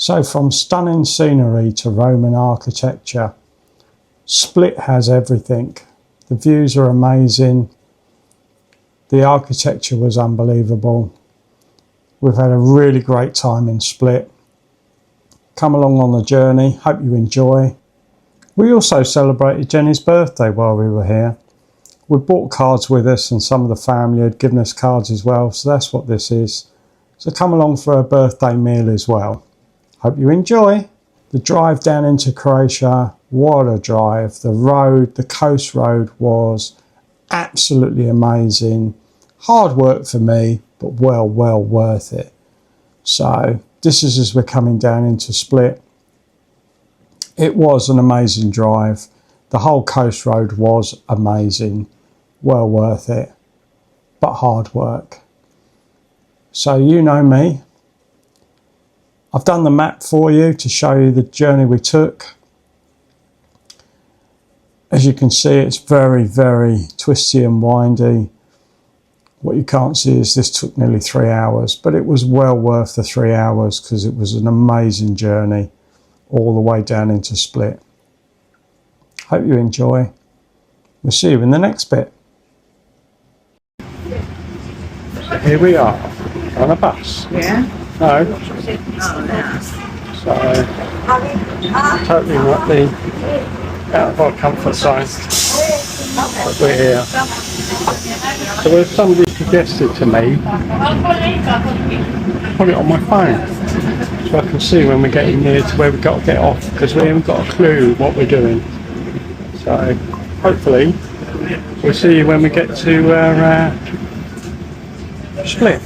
So from stunning scenery to Roman architecture, Split has everything. The views are amazing. The architecture was unbelievable. We've had a really great time in Split. Come along on the journey. Hope you enjoy. We also celebrated Jenni's birthday while we were here. We brought cards with us and some of the family had given us cards as well. So that's what this is. So come along for a birthday meal as well. Hope you enjoy. The drive down into Croatia, what a drive. The road, the coast road was absolutely amazing. Hard work for me, but well worth it. So this is as we're coming down into Split. It was an amazing drive. The whole coast road was amazing. Well worth it, but hard work. So you know me. I've done the map for you to show you the journey we took. As you can see, it's very twisty and windy. What you can't see is this took nearly 3 hours, but it was well worth the 3 hours because it was an amazing journey all the way down into Split. Hope you enjoy. We'll see you in the next bit. So here we are on a bus. Yeah? No. Oh, no. So, totally not out of our comfort zone, but we're here. So if somebody suggested to me, put it on my phone, so I can see when we're getting near to where we've got to get off, because we haven't got a clue what we're doing. So, hopefully, we'll see you when we get to our Split.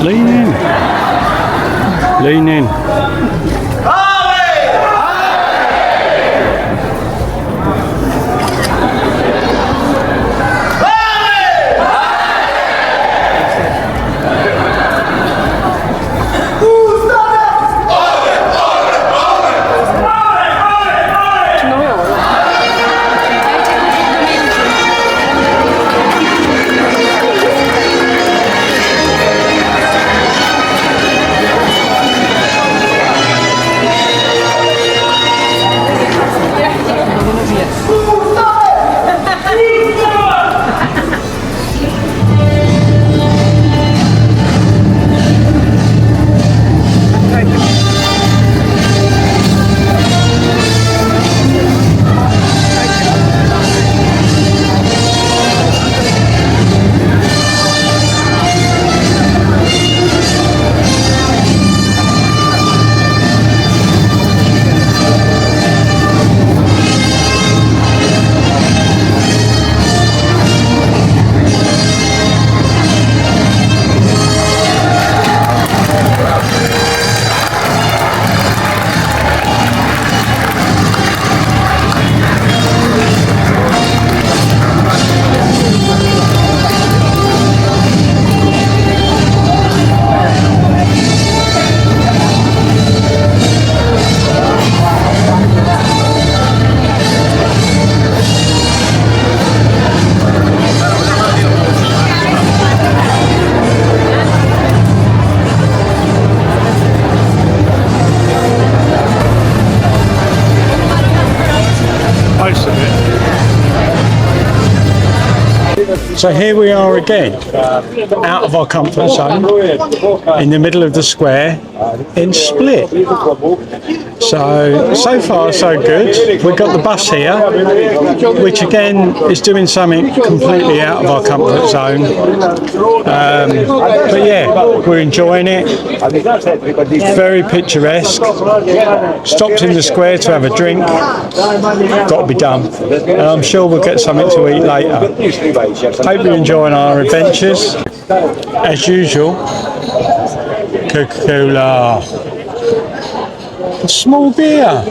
Lean in. Lean in. So here we are again, out of our comfort zone, in the middle of the square in Split. So far so good. We've got the bus here, which again is doing something completely out of our comfort zone. But yeah, we're enjoying it. Very picturesque. Stopped in the square to have a drink. Got to be done. And I'm sure we'll get something to eat later. Hope you're enjoying our adventures. As usual, Coca-Cola. A small beer.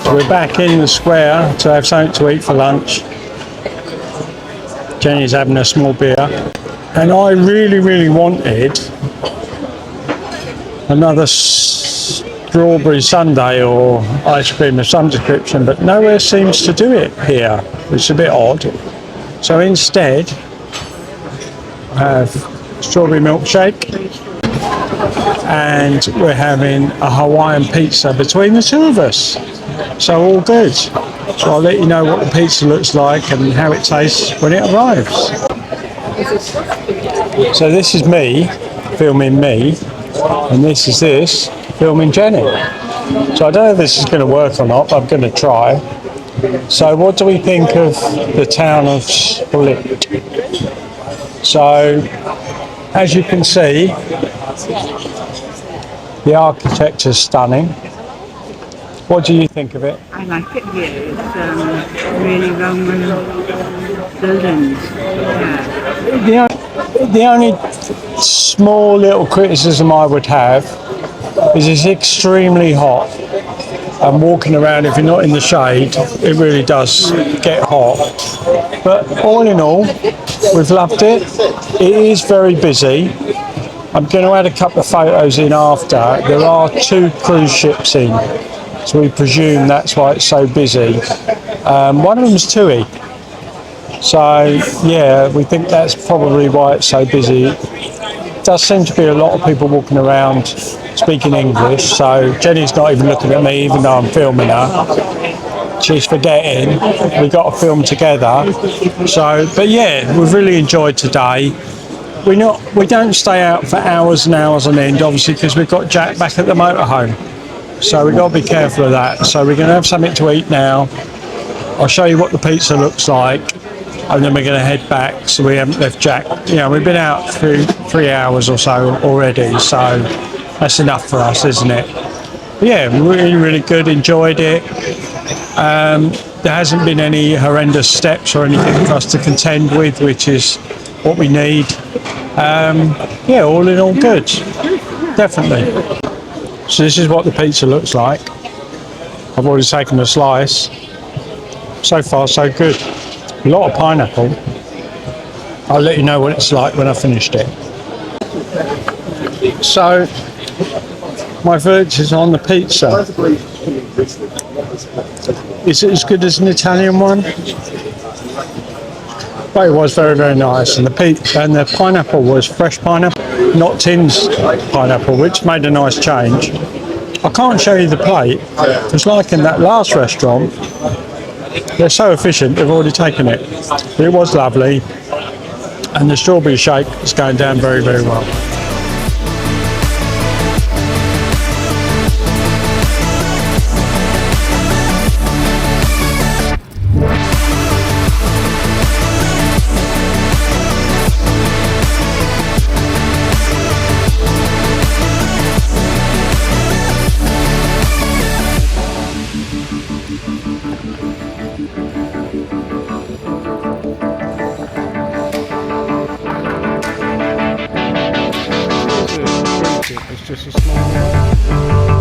We're back in the square to have something to eat for lunch. Jenny's having a small beer. And I really wanted another strawberry sundae or ice cream of some description, but nowhere seems to do it here, which is a bit odd. So instead, I have strawberry milkshake, and we're having a Hawaiian pizza between the two of us. So all good. So I'll let you know what the pizza looks like and how it tastes when it arrives. So this is me filming me, and this is filming Jenny. So I don't know if this is going to work or not, but I'm going to try. So what do we think of the town of Split? So as you can see, the architecture's stunning. What do you think of it? I like it here. It's really Roman buildings. Yeah. The only small little criticism I would have is it's extremely hot. And walking around, if you're not in the shade, it really does get hot. But all in all, we've loved it. It is very busy. I'm going to add a couple of photos in after. There are 2 cruise ships in. So we presume that's why it's so busy. One of them's TUI. So yeah, we think that's probably why it's so busy. It does seem to be a lot of people walking around speaking English. So Jenny's not even looking at me, even though I'm filming her. She's forgetting we've got to film together. So, but yeah, we've really enjoyed today. We don't stay out for hours and hours on end, obviously, because we've got Jack back at the motorhome. So we've got to be careful of that. So we're going to have something to eat now. I'll show you what the pizza looks like, and then we're going to head back. So we haven't left Jack. You know, we've been out for 3 hours or so already, so that's enough for us, isn't it? But yeah, really good. Enjoyed it. There hasn't been any horrendous steps or anything for us to contend with, which is what we need. Yeah, all in all, good. Definitely. So this is what the pizza looks like. I've already taken a slice. So far, so good. A lot of pineapple. I'll let you know what it's like when I've finished it. So, my verdict is on the pizza. Is it as good as an Italian one? But it was very nice, and the pineapple was fresh pineapple, not tinned pineapple, which made a nice change. I can't show you the plate, because like in that last restaurant, they're so efficient, they've already taken it. But it was lovely, and the strawberry shake is going down very well. it was just a small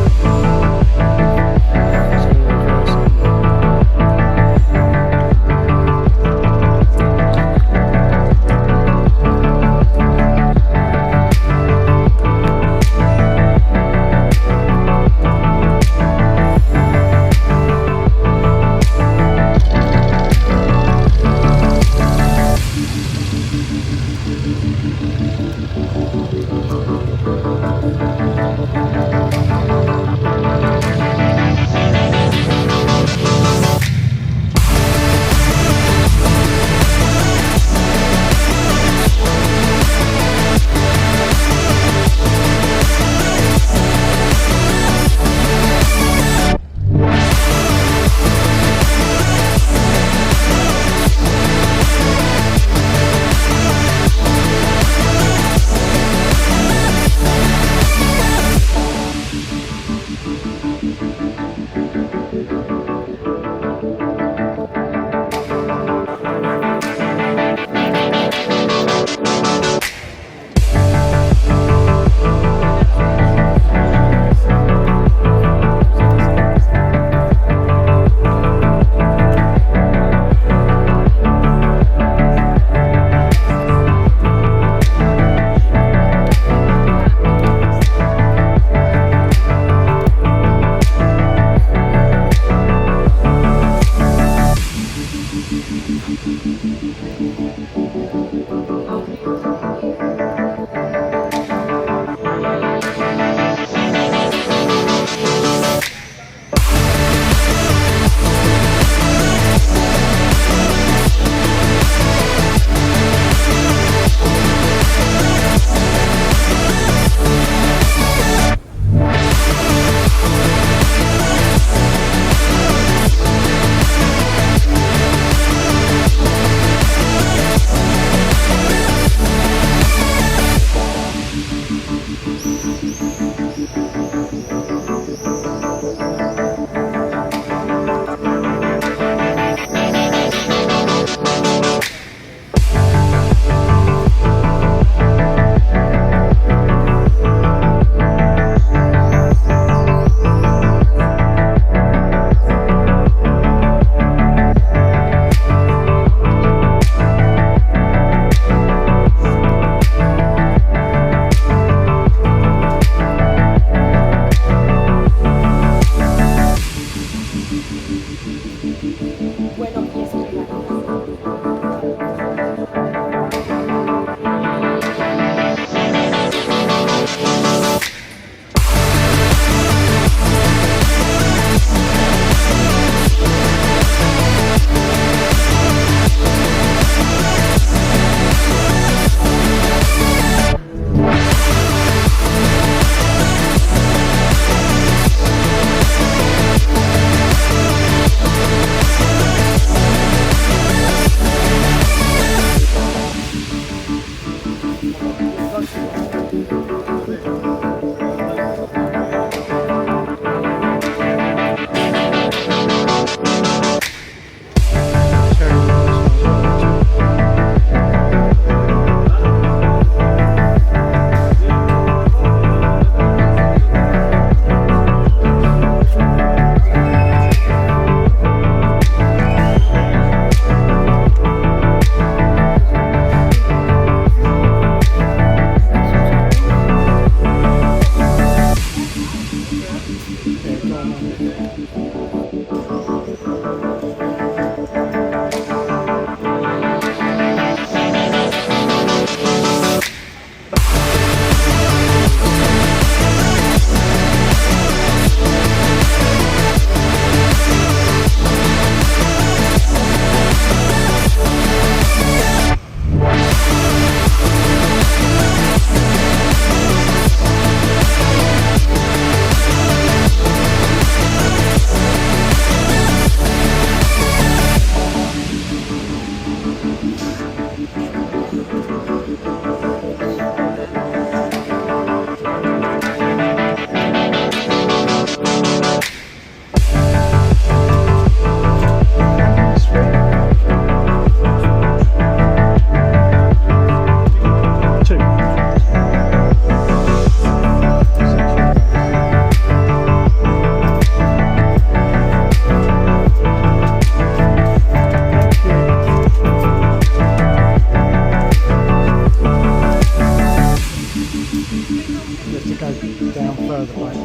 further back.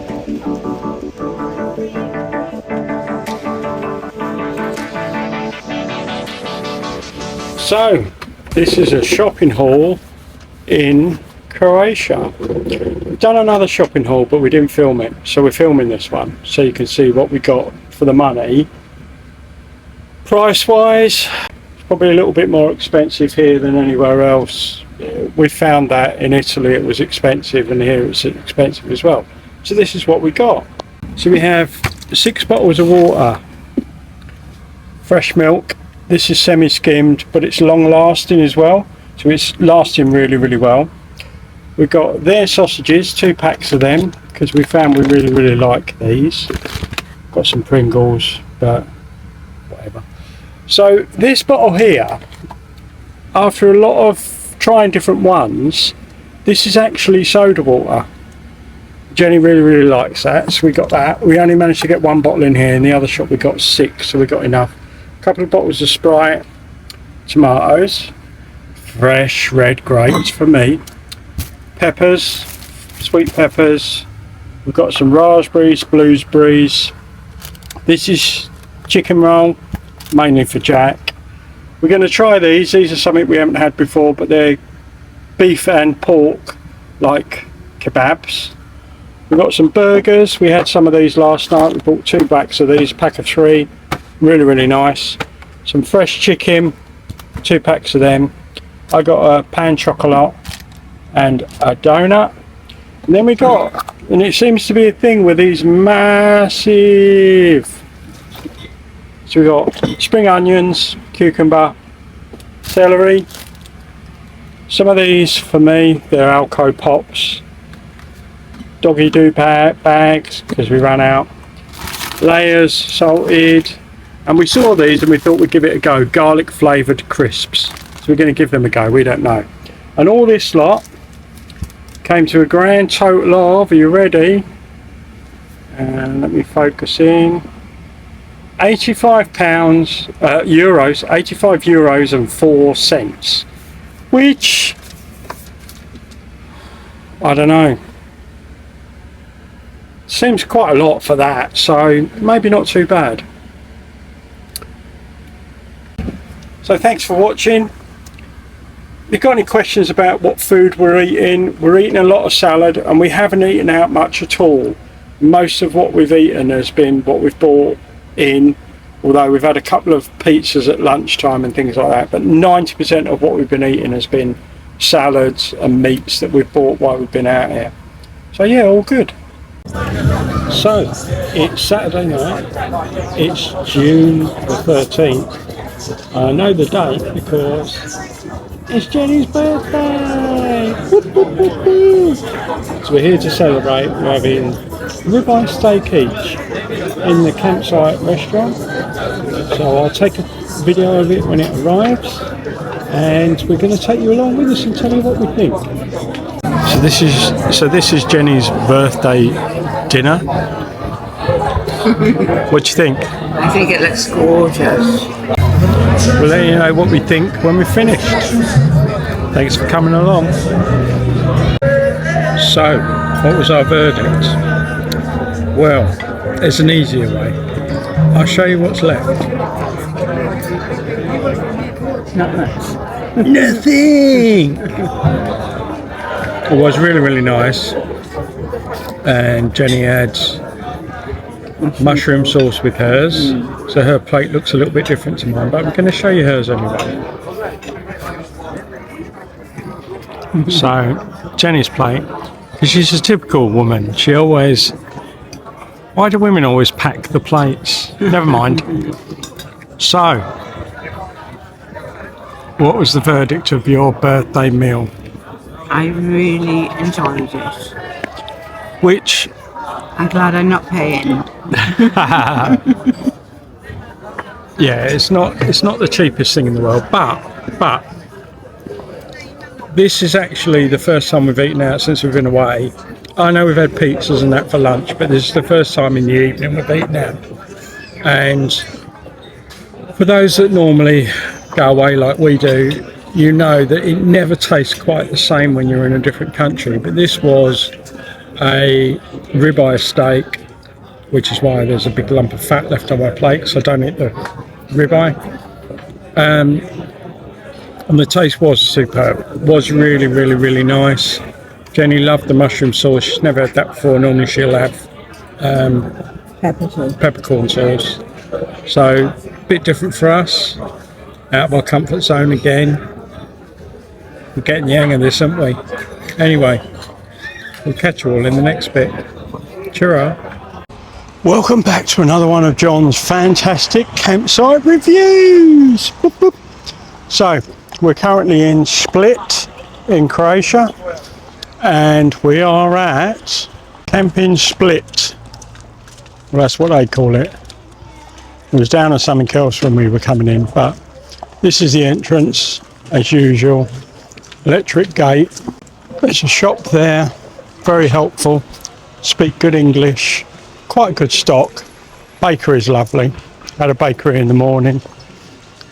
So, this is a shopping haul in Croatia. We've done another shopping haul, but we didn't film it, so we're filming this one so you can see what we got for the money. Price wise, it's probably a little bit more expensive here than anywhere else. We found that in Italy it was expensive, and here it's expensive as well. So this is what we got. So we have 6 bottles of water, fresh milk. This is semi-skimmed, but it's long lasting as well, so it's lasting really well. We've got their sausages, 2 packs of them, because we found we really like these. Got some Pringles, but whatever. So this bottle here, after a lot of trying different ones, this is actually soda water. Jenny really likes that, so we got that. We only managed to get 1 bottle in here. In the other shop we got 6, so we got enough. A couple of bottles of Sprite, tomatoes, fresh red grapes for me, peppers, sweet peppers. We've got some raspberries, blueberries. This is chicken roll, mainly for Jack. We're going to try these. These are something we haven't had before, but they're beef and pork, like kebabs. We've got some burgers. We had some of these last night. We bought 2 packs of these, pack of 3. Really nice. Some fresh chicken, 2 packs of them. I got a pan chocolate and a donut. And then we got, and it seems to be a thing with these massive. So we got spring onions, cucumber, celery. Some of these for me, they're Alco Pops. Doggy do bags, because we ran out. Layers, salted. And we saw these and we thought we'd give it a go. Garlic flavoured crisps. So we're going to give them a go, we don't know. And all this lot came to a grand total of, are you ready? And let me focus in. €85, 85 euros and 4 cents. Which, I don't know. Seems quite a lot for that, so maybe not too bad. So thanks for watching. If you've got any questions about what food we're eating a lot of salad, and we haven't eaten out much at all. Most of what we've eaten has been what we've bought in, although we've had a couple of pizzas at lunchtime and things like that, but 90% of what we've been eating has been salads and meats that we've bought while we've been out here. So yeah, all good. So it's Saturday night, it's June the 13th. I know the date because it's Jenny's birthday! Whoop, whoop, whoop, whoop. So we're here to celebrate. We're having ribeye steak each in the campsite restaurant. So I'll take a video of it when it arrives, and we're going to take you along with us and tell you what we think. So this is Jenny's birthday dinner. What do you think? I think it looks gorgeous. We'll let you know what we think when we're finished. Thanks for coming along. So, what was our verdict? Well, there's an easier way. I'll show you what's left. Not much. Nothing! It was really nice. And Jenny had mushroom sauce with hers, so her plate looks a little bit different to mine, but I'm going to show you hers anyway. So Jenny's plate, she's a typical woman, she always, why do women always pack the plates? Never mind. So what was the verdict of your birthday meal? I really enjoyed it. Which I'm glad I'm not paying. Yeah, it's not the cheapest thing in the world, but this is actually the first time we've eaten out since we've been away. I know we've had pizzas and that for lunch, but this is the first time in the evening we've eaten out. And for those that normally go away like we do, you know that it never tastes quite the same when you're in a different country, but this was a ribeye steak, which is why there's a big lump of fat left on my plate because I don't eat the ribeye. And the taste was superb. It was really, really, really nice. Jenny loved the mushroom sauce. She's never had that before. Normally she'll have peppercorn sauce. So a bit different for us. Out of our comfort zone again. We're getting the hang of this, aren't we? Anyway, we'll catch you all in the next bit. Cheerio. Welcome back to another one of John's fantastic campsite reviews. Boop, boop. So, we're currently in Split in Croatia, and we are at Camping Split. Well, that's what they call it. It was down as something else when we were coming in, but this is the entrance as usual. Electric gate. There's a shop there, very helpful, speak good English, quite good stock. Bakery is lovely, had a bakery in the morning.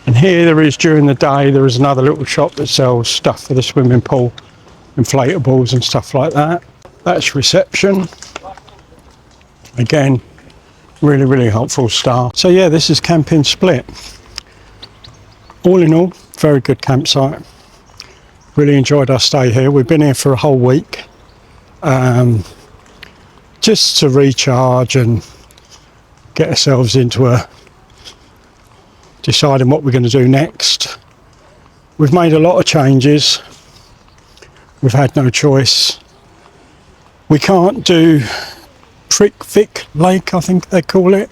And here there is during the day, there is another little shop that sells stuff for the swimming pool, inflatables and stuff like that. That's reception. Again, really, really helpful staff. So yeah, this is Camping Split. All in all, very good campsite. Really enjoyed our stay here. We've been here for a whole week. Just to recharge and get ourselves into deciding what we're going to do next. We've made a lot of changes. We've had no choice. We can't do Vic Lake, I think they call it.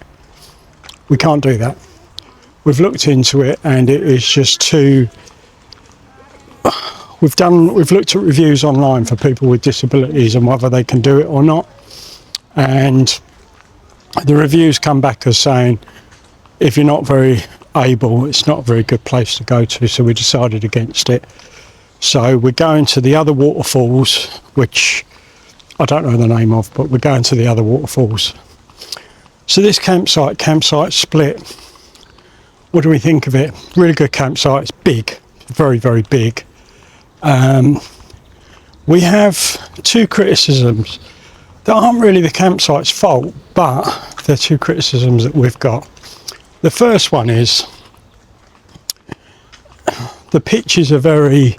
We can't do that. We've looked into it and it is just too... We've looked at reviews online for people with disabilities and whether they can do it or not. And the reviews come back as saying, if you're not very able, it's not a very good place to go to. So we decided against it. So we're going to the other waterfalls, which I don't know the name of, but we're going to the other waterfalls. So this campsite Split, what do we think of it? Really good campsite. It's big, very, very big. We have two criticisms that aren't really the campsite's fault, but they're two criticisms that we've got. The first one is the pitches are very,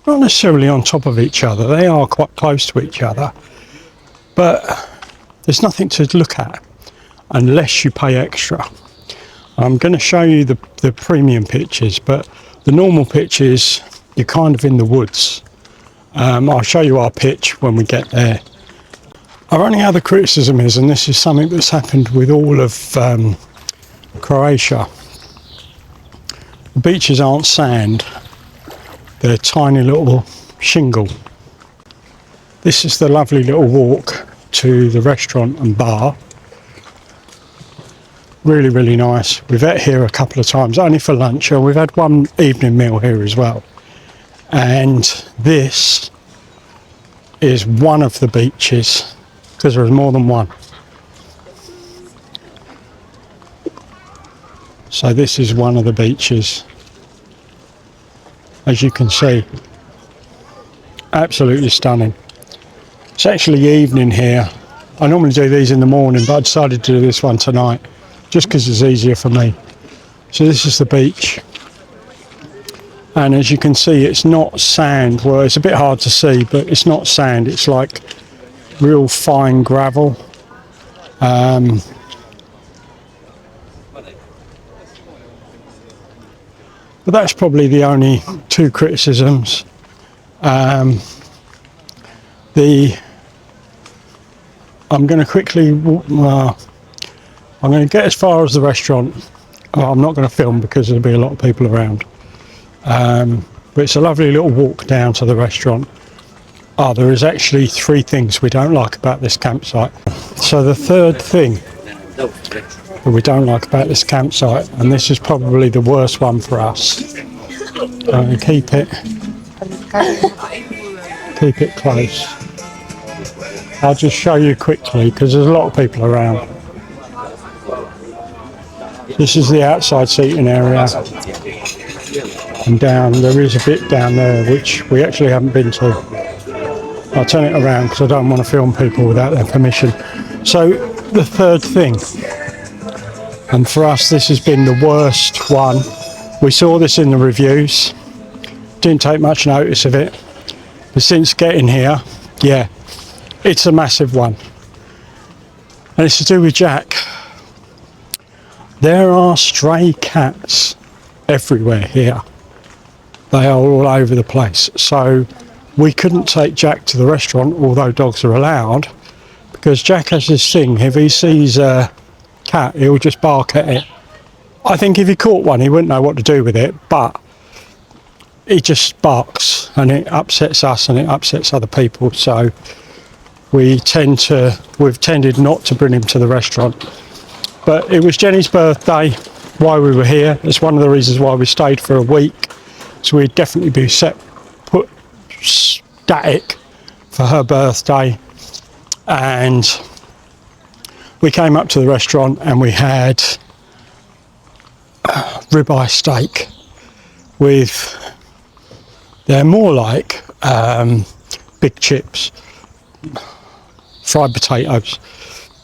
not necessarily on top of each other, they are quite close to each other, but there's nothing to look at unless you pay extra. I'm going to show you the premium pitches, but the normal pitches, you're kind of in the woods. I'll show you our pitch when we get there. Our only other criticism is, and this is something that's happened with all of Croatia, the beaches aren't sand, they're tiny little shingle. This is the lovely little walk to the restaurant and bar. Really, really nice. We've ate here a couple of times, only for lunch, and we've had one evening meal here as well. And this is one of the beaches, because there is more than one. So this is one of the beaches. As you can see, absolutely stunning. It's actually evening here. I normally do these in the morning, but I decided to do this one tonight, just because it's easier for me. So this is the beach. And as you can see, it's not sand. Well, it's a bit hard to see, but it's not sand. It's like real fine gravel. But that's probably the only two criticisms. I'm going to quickly, I'm going to get as far as the restaurant. I'm not going to film because there'll be a lot of people around. But it's a lovely little walk down to the restaurant. There is actually three things we don't like about this campsite. So the third thing that we don't like about this campsite, and this is probably the worst one for us, keep it close. I'll just show you quickly because there's a lot of people around. This is the outside seating area, and down there is a bit down there which we actually haven't been to. I'll turn it around because I don't want to film people without their permission. So the third thing, and for us this has been the worst one. We saw this in the reviews, didn't take much notice of it, but since getting here, yeah, it's a massive one. And it's to do with Jack. There are stray cats everywhere here. They are all over the place. So we couldn't take Jack to the restaurant, although dogs are allowed, because Jack has this thing, if he sees a cat, he'll just bark at it. I think if he caught one, he wouldn't know what to do with it, but he just barks, and it upsets us and it upsets other people. So we've tended not to bring him to the restaurant. But it was Jenny's birthday while we were here. It's one of the reasons why we stayed for a week. So we'd definitely be put static for her birthday. And we came up to the restaurant and we had ribeye steak with, they're more like big chips, fried potatoes.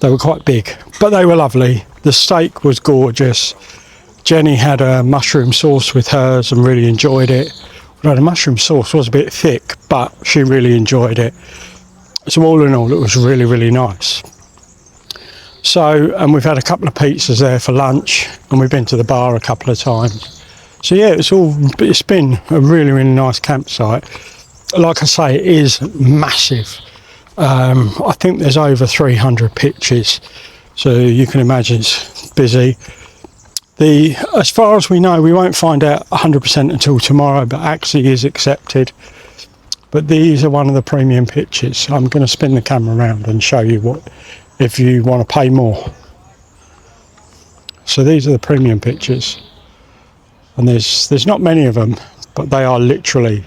They were quite big, but they were lovely. The steak was gorgeous. Jenny had a mushroom sauce with hers and really enjoyed it. Although the mushroom sauce was a bit thick, but she really enjoyed it. So all in all, it was really, really nice. So, and we've had a couple of pizzas there for lunch, and we've been to the bar a couple of times. So yeah, it's been a really, really nice campsite. Like I say, it is massive. I think there's over 300 pitches, so you can imagine it's busy. As far as we know, we won't find out 100% until tomorrow, but actually is accepted. But these are one of the premium pitches. I'm going to spin the camera around and show you what, if you want to pay more. So these are the premium pitches, and there's not many of them, but they are literally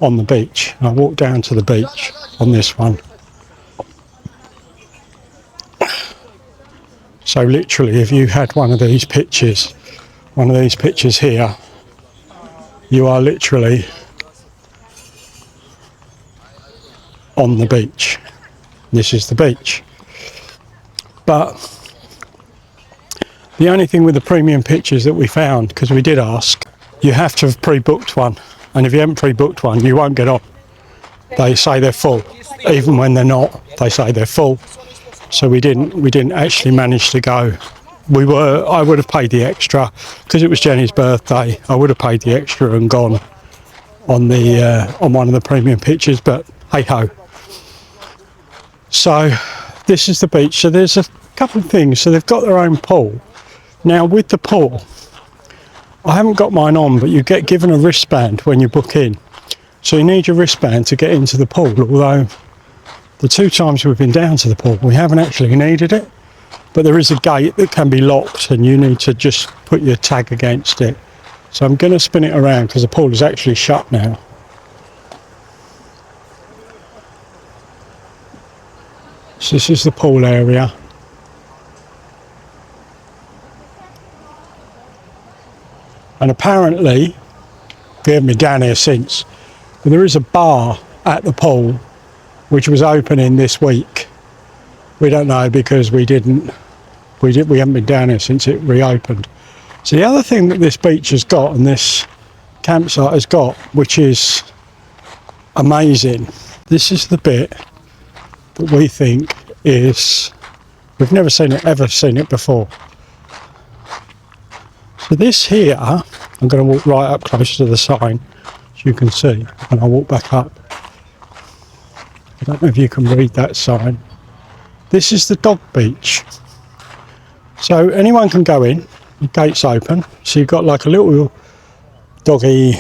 on the beach. I walked down to the beach on this one. So literally, if you had one of these pitches here, you are literally on the beach. This is the beach. But the only thing with the premium pitches that we found, because we did ask, you have to have pre-booked one. And if you haven't pre-booked one, you won't get on. They say they're full. Even when they're not, they say they're full. So we didn't actually manage to go. I would have paid the extra because it was Jenny's birthday. I would have paid the extra and gone on one of the premium pitches, but hey ho. So this is the beach. So there's a couple of things. So they've got their own pool. Now with the pool, I haven't got mine on, but you get given a wristband when you book in. So you need your wristband to get into the pool, although the 2 times we've been down to the pool, we haven't actually needed it. But there is a gate that can be locked and you need to just put your tag against it. So I'm going to spin it around because the pool is actually shut now. So this is the pool area. And apparently, we haven't been down here since, but there is a bar at the pool which was opening this week. We don't know because we haven't been down here since it reopened. So the other thing that this beach has got and this campsite has got, which is amazing, this is the bit that we think is, we've never ever seen it before. So this here, I'm going to walk right up close to the sign so you can see, and I'll walk back up. I don't know if you can read that sign. This is the dog beach. So anyone can go in, the gate's open. So you've got like a little doggy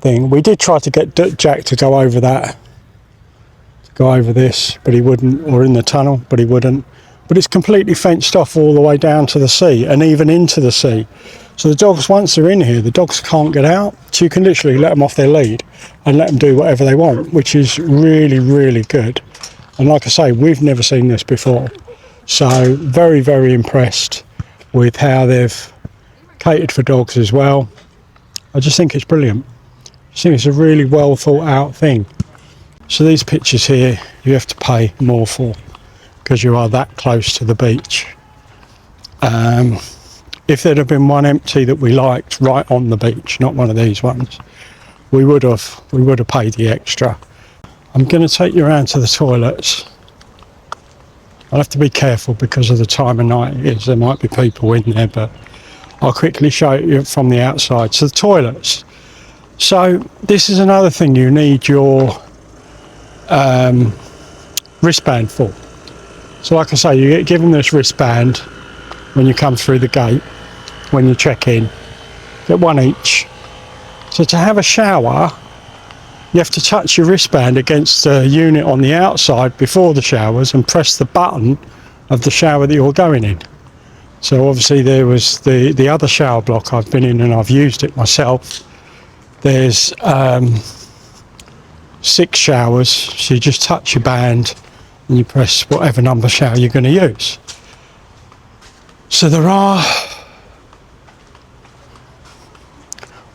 thing. We did try to get Jack to go over that, to go over this, but he wouldn't, or in the tunnel, but he wouldn't. But it's completely fenced off all the way down to the sea and even into the sea. So the dogs, once they're in here, the dogs can't get out. So you can literally let them off their lead and let them do whatever they want, which is really, really good. And like I say, we've never seen this before. So very, very impressed with how they've catered for dogs as well. I just think it's brilliant. I think it's a really well thought out thing. So these pictures here, you have to pay more for because you are that close to the beach. If there'd have been one empty that we liked right on the beach, not one of these ones, we would have paid the extra. I'm going to take you around to the toilets. I'll have to be careful because of the time of night it is. There might be people in there, but I'll quickly show you from the outside. So the toilets. So this is another thing you need your wristband for. So like I say, you get given this wristband when you come through the gate, when you check in, get one each. So to have a shower, you have to touch your wristband against the unit on the outside before the showers and press the button of the shower that you're going in. So obviously there was the other shower block I've been in and I've used it myself. There's 6 showers, so you just touch your band and you press whatever number shower you're going to use. So there are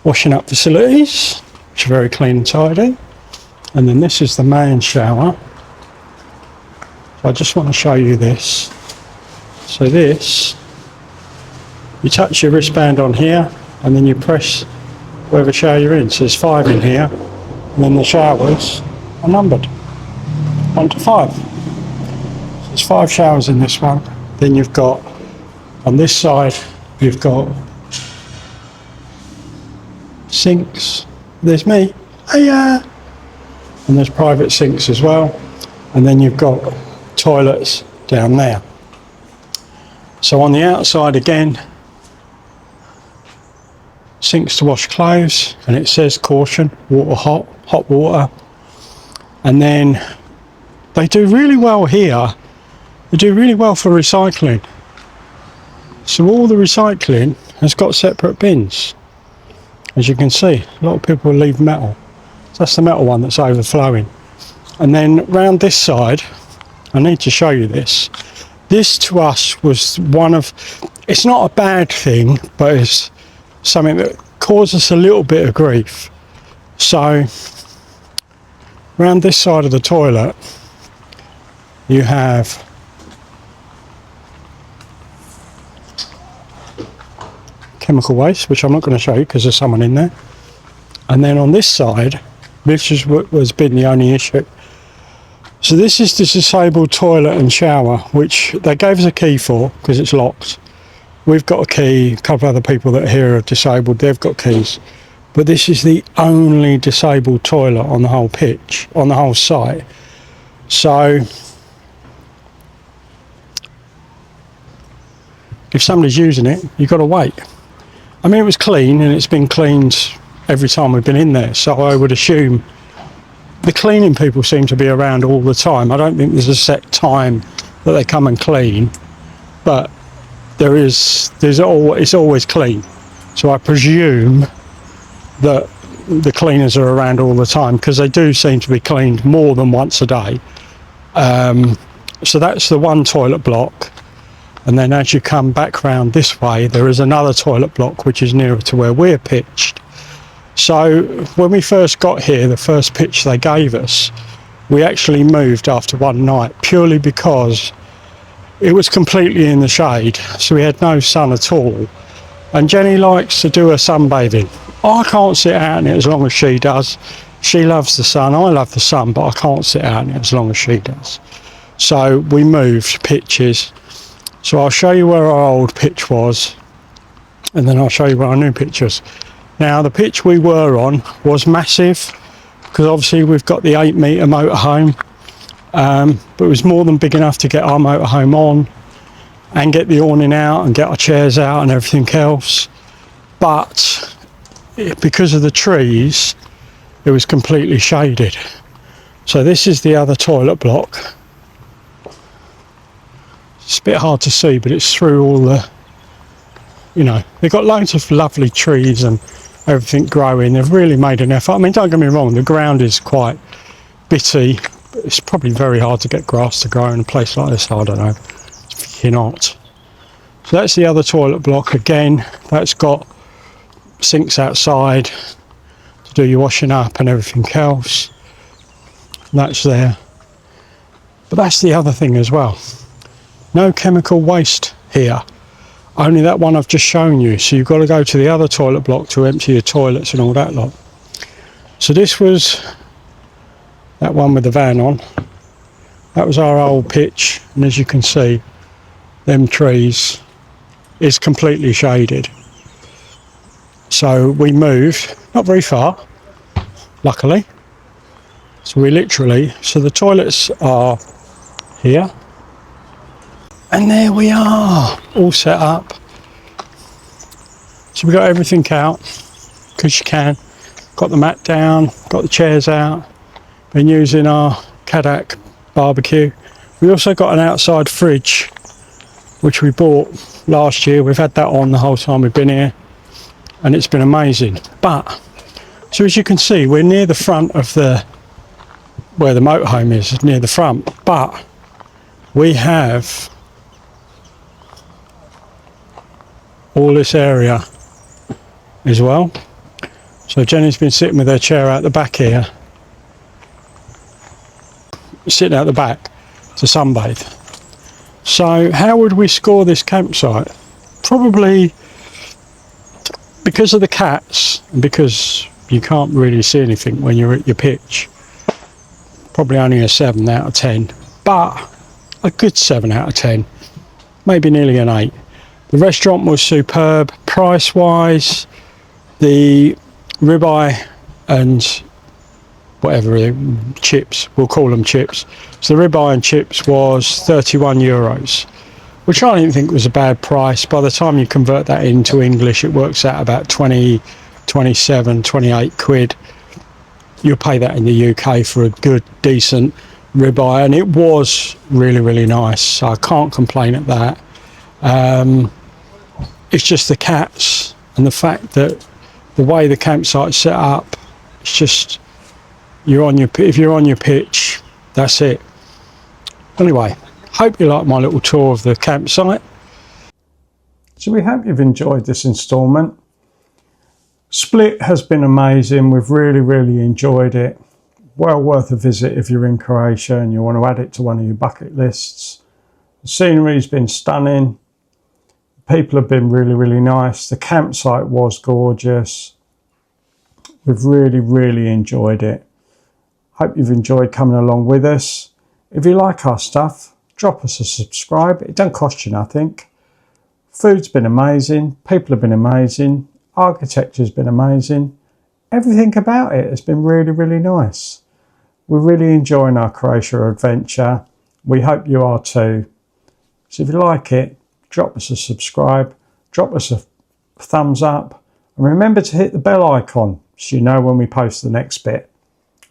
washing up facilities, which are very clean and tidy. And then this is the main shower. So I just want to show you this. So this, you touch your wristband on here and then you press whatever shower you're in. So there's 5 in here, and then the showers are numbered 1 to 5. So there's 5 showers in this one. Then you've got, on this side, you've got sinks. There's me. Hiya! And there's private sinks as well. And then you've got toilets down there. So on the outside again, sinks to wash clothes, and it says caution, water hot water. And then they do really well here. They do really well for recycling. So all the recycling has got separate bins. As you can see, a lot of people leave metal. So that's the metal one that's overflowing. And then round this side, I need to show you this. This to us was one of, it's not a bad thing, but it's something that caused us a little bit of grief. So round this side of the toilet, you have chemical waste, which I'm not going to show you because there's someone in there. And then on this side, this is what has been the only issue. So this is the disabled toilet and shower, which they gave us a key for because it's locked. We've got a key, a couple of other people that are here are disabled, they've got keys. But this is the only disabled toilet on the whole pitch, on the whole site. So if somebody's using it, you've got to wait. I mean, it was clean and it's been cleaned every time we've been in there. So I would assume the cleaning people seem to be around all the time. I don't think there's a set time that they come and clean, but it's always clean. So I presume that the cleaners are around all the time because they do seem to be cleaned more than once a day. So that's the one toilet block. And then as you come back round this way, there is another toilet block which is nearer to where we're pitched. So when we first got here, the first pitch they gave us, we actually moved after one night purely because it was completely in the shade. So we had no sun at all. And Jenny likes to do her sunbathing. I can't sit out in it as long as she does. She loves the sun. I love the sun, but I can't sit out in it as long as she does. So we moved pitches. So I'll show you where our old pitch was, and then I'll show you where our new pitch is. Now the pitch we were on was massive, because obviously we've got the 8-metre motorhome, but it was more than big enough to get our motorhome on, and get the awning out, and get our chairs out and everything else. But because of the trees, it was completely shaded. So this is the other toilet block. It's a bit hard to see, but it's through all the, they've got loads of lovely trees and everything growing. They've really made an effort. I mean, don't get me wrong, the ground is quite bitty. But it's probably very hard to get grass to grow in a place like this. I don't know. It's not. So that's the other toilet block again. That's got sinks outside to do your washing up and everything else. That's there. But that's the other thing as well. No chemical waste here. Only that one I've just shown you. So you've got to go to the other toilet block to empty your toilets and all that lot. So this was that one with the van on. That was our old pitch. And as you can see, them trees is completely shaded. So we moved, not very far, luckily. So the toilets are here. And there we are, all set up. So we got everything out, because you can. Got the mat down, got the chairs out. Been using our Kadak barbecue. We also got an outside fridge, which we bought last year. We've had that on the whole time we've been here, and it's been amazing. But, so as you can see, we're near the front of where the motorhome is, near the front. But we have all this area as well. So Jenny's been sitting with her chair out the back here, sitting out the back to sunbathe. So how would we score this campsite? Probably, because of the cats and because you can't really see anything when you're at your pitch, probably only a 7 out of 10, but a good 7 out of 10, maybe nearly an 8. The restaurant was superb, price wise. The ribeye and whatever, chips, we'll call them chips. So the ribeye and chips was 31 euros, which I didn't think was a bad price. By the time you convert that into English, it works out about 20, 27, 28 quid. You'll pay that in the UK for a good, decent ribeye, and it was really, really nice. So I can't complain at that. It's just the cats and the fact that the way the campsite's set up, it's just, if you're on your pitch, that's it. Anyway, hope you like my little tour of the campsite. So we hope you've enjoyed this instalment. Split has been amazing. We've really, really enjoyed it. Well worth a visit if you're in Croatia and you want to add it to one of your bucket lists. The scenery's been stunning. People have been really, really nice. The campsite was gorgeous. We've really, really enjoyed it. Hope you've enjoyed coming along with us. If you like our stuff, drop us a subscribe. It don't cost you nothing. Food's been amazing. People have been amazing. Architecture's been amazing. Everything about it has been really, really nice. We're really enjoying our Croatia adventure. We hope you are too. So if you like it, drop us a subscribe, drop us a thumbs up, and remember to hit the bell icon so you know when we post the next bit.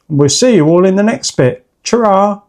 And we'll see you all in the next bit. Ta-ra!